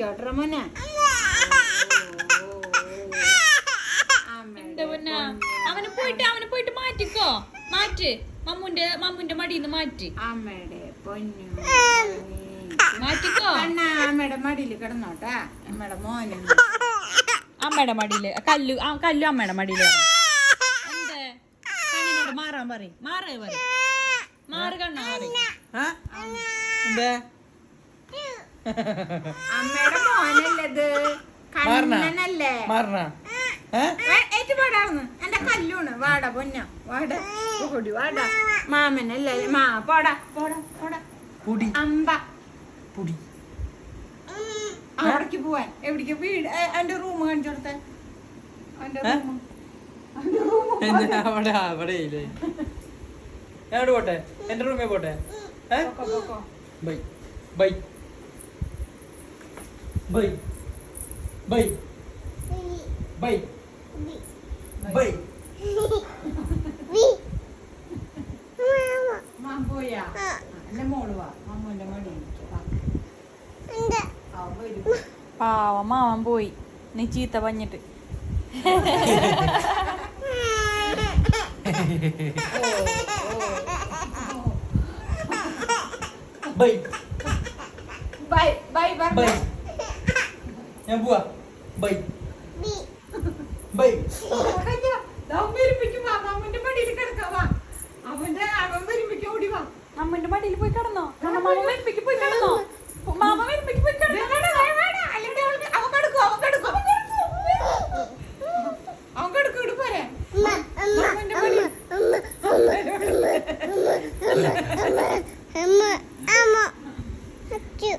മാറ്റിക്കോട്ടെ മോനെ. അവന് പോയിട്ട് മാറ്റിക്കോ. മാറ്റ് മമ്മുന്റെ മടിന്ന് മാറ്റി. അമ്മയുടെ പൊന്നു മാറ്റിക്കോ. അമ്മയുടെ മടിയിൽ കിടന്നോട്ടാ. അമ്മയുടെ മോനെ അമ്മയുടെ മടിയില് കല്ലു അമ്മയുടെ മടിയില്. എന്തേ കണ്ണിനോട് മാറാൻ പറയും. മാറ് കണ്ണാ പറയും. അമ്മയുടെ മോനല്ലത്, കണ്ണനല്ലേ. ഏറ്റുപാടാർന്ന് എന്റെ കല്ലൂണ്. വാടാ പൊന്ന വാട ഓടി വാടാ. മാമനല്ലേ പോടാ പോടാ പോടാ അമ്പ പൊടി. അവിടേക്ക് പോവാൻ എവിടേക്ക്? വീട് എന്റെ റൂം കാണിച്ചു കൊടുത്തേ. എന്റെ റൂം പോട്ടെ, എന്റെ റൂമേ പോട്ടെ. By bye bye bye bye by. പോയാ എന്റെ മോള് വാ. അമ്മൂന്റെ മടി പാവം മാവൻ പോയി. നീ ചീത്ത പഞ്ഞിട്ട്. Bye bye bye bye. ഞാൻ പോവാ. Bye bye. അമ്മന്റെ മടിയിൽ കിടക്കാവാ. അവൻ വരുമ്പോ ഓടി വാ. അമ്മന്റെ മടിയിൽ പോയി കിടന്നോ? മാമ വരുമ്പോ പോയി കിടന്നോ? മാമ വരുമ്പോ പോയി കിടന്നോ? അവൻ കിടക്കും ഇടുപ്പോരെ.